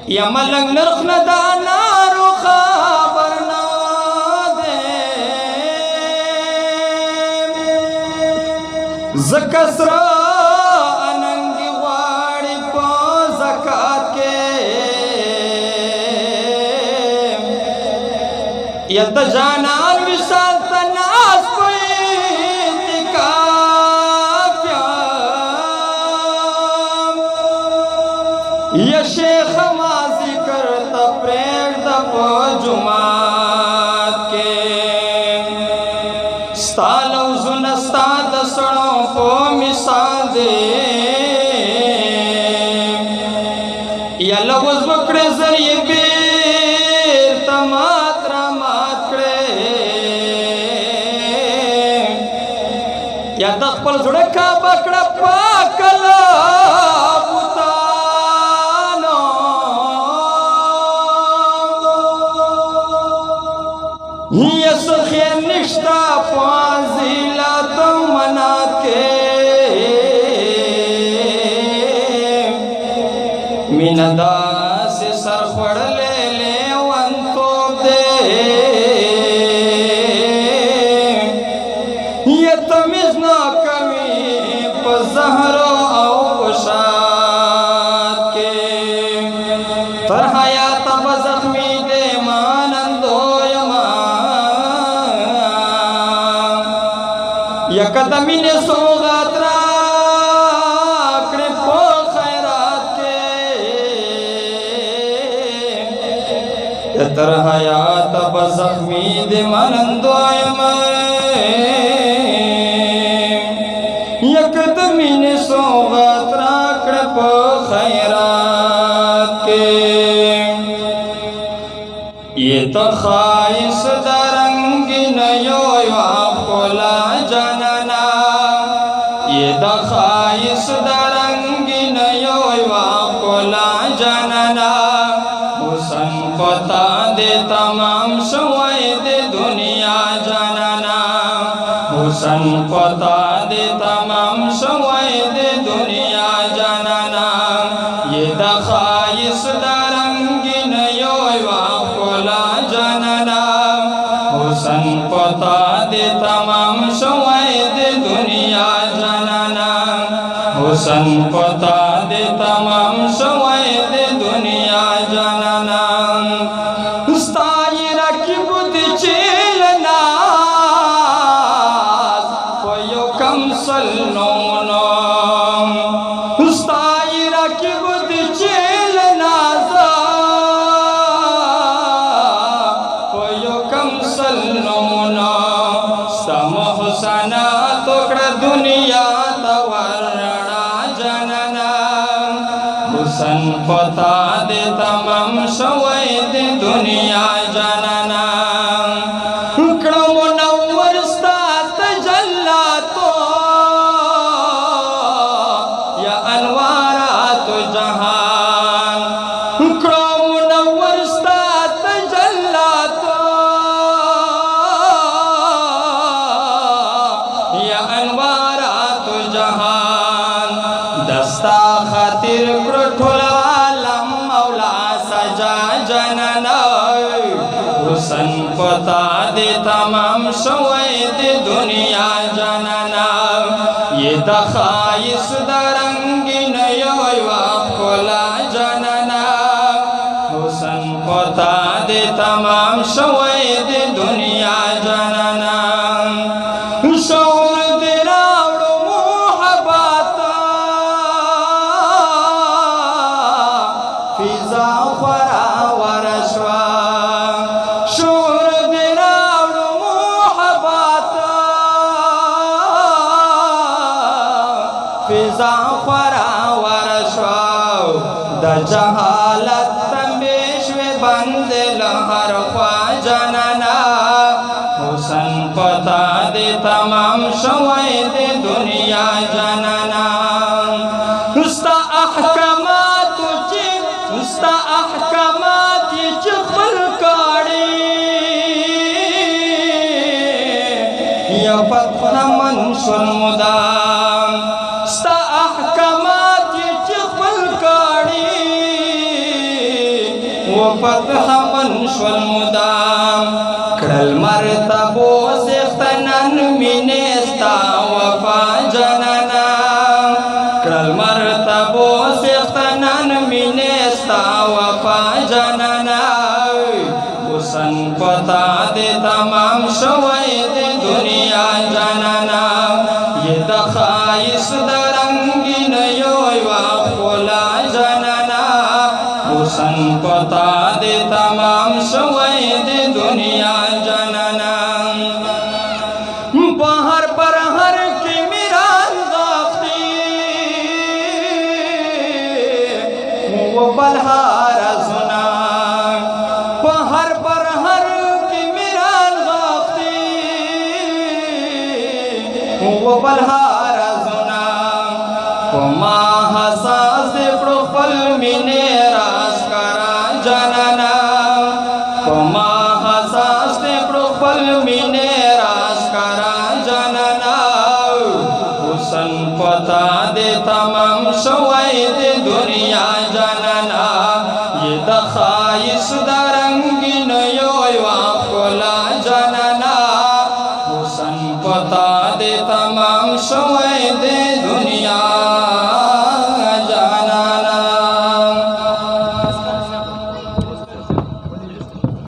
یا ملنگ نرخ ندانا رو خبر نادے زکسرا اننگی واری پا زکاة کے یا تجانان وشال تناس پوئی یا شیخ مازی کرتا پریک دا پا جماعت کے ستا لوزن ستا دسڑوں پو مثال دے یا لوز بکڑے ذریعے بیر تمات رامات کڑے یا دخپل زڑکا بکڑا پاکلا یہ سخیر نشتا پانزیلا تو منات کے میندا سے سر خوڑ لے لے وانتوب دے یہ تمیز نہ کمی پر زہرو او بشات کے تر حیات بزخمی دے مانندو یا قدمی نے سوغات راکڑے پو خیرات کے یا تر حیات بزخمی دے منندو یا قدمی نے سوغات راکڑے پو خیرات کے یہ تو خائص درنگی نیو خلا جانانا یہ دا خائص درنگی نیو خلا جانانا حسن پتا دے تمام شوئی دے دنیا جانانا حسن پتا دے تمام شوئی دے دنیا جانانا یہ دا خائص درنگی نیو خلا جانانا حسن پتا دے تمام شوائد دنیا جانانا حسن پتا دے تمام شوائد دنیا جانانا استائی رکی بود چیل ناز کوئیو کم سلنونا استائی رکی بود چیل ناز سلنونا سم حسنا توکڑ دنیا تورنا جاننا حسن پتا دے تمام شوید دنیا جاننا کڑو منور ستات جلاتو یا انوارات جہان کڑو منور ستات جلاتو جہان دستا خاطر کرٹھول عالم مولا سجا جننا حسن پتا دے تمام شوید دنیا جننا یہ دخائص درنگی نیو خلا جننا حسن پتا دے تمام شوید دنیا جننا شعور دراوڑو محباتا فیضا خورا ورشوا شعور دراوڑو محباتا فیضا خورا ورشوا دا جہالت تنبیشوی بند لہر خوا جننا حسن پتا دے تمام شوائد دنیا جانانا استا احکامات چخبر کاری یا فتح منشن مدام استا فتح من شول مدام کړل مرتبو سختنن مینستا وفا جنانا کړل مرتبو سختنن مینستا وفا جنانا حسن پتا دے تمام شوی دے دنیا جنانا یہ دخائص درنگین یوی واخولا جنانا حسن پتا دے تمام شوی دے دنیا جنانا بہر پر ہر کی میران داختی وہ بلہار زنا بہر پر ہر کی میران داختی وہ بلہار زنا وما حساس پروفل مینے راس کرا جنانا وما حساس پروفل مینے راس کرا جنانا حسن پتا دے تمام شوی دے دنیا جنانا یہ دخائص درنگین یوی واخولا جنانا حسن پتا دے تمام شوی دے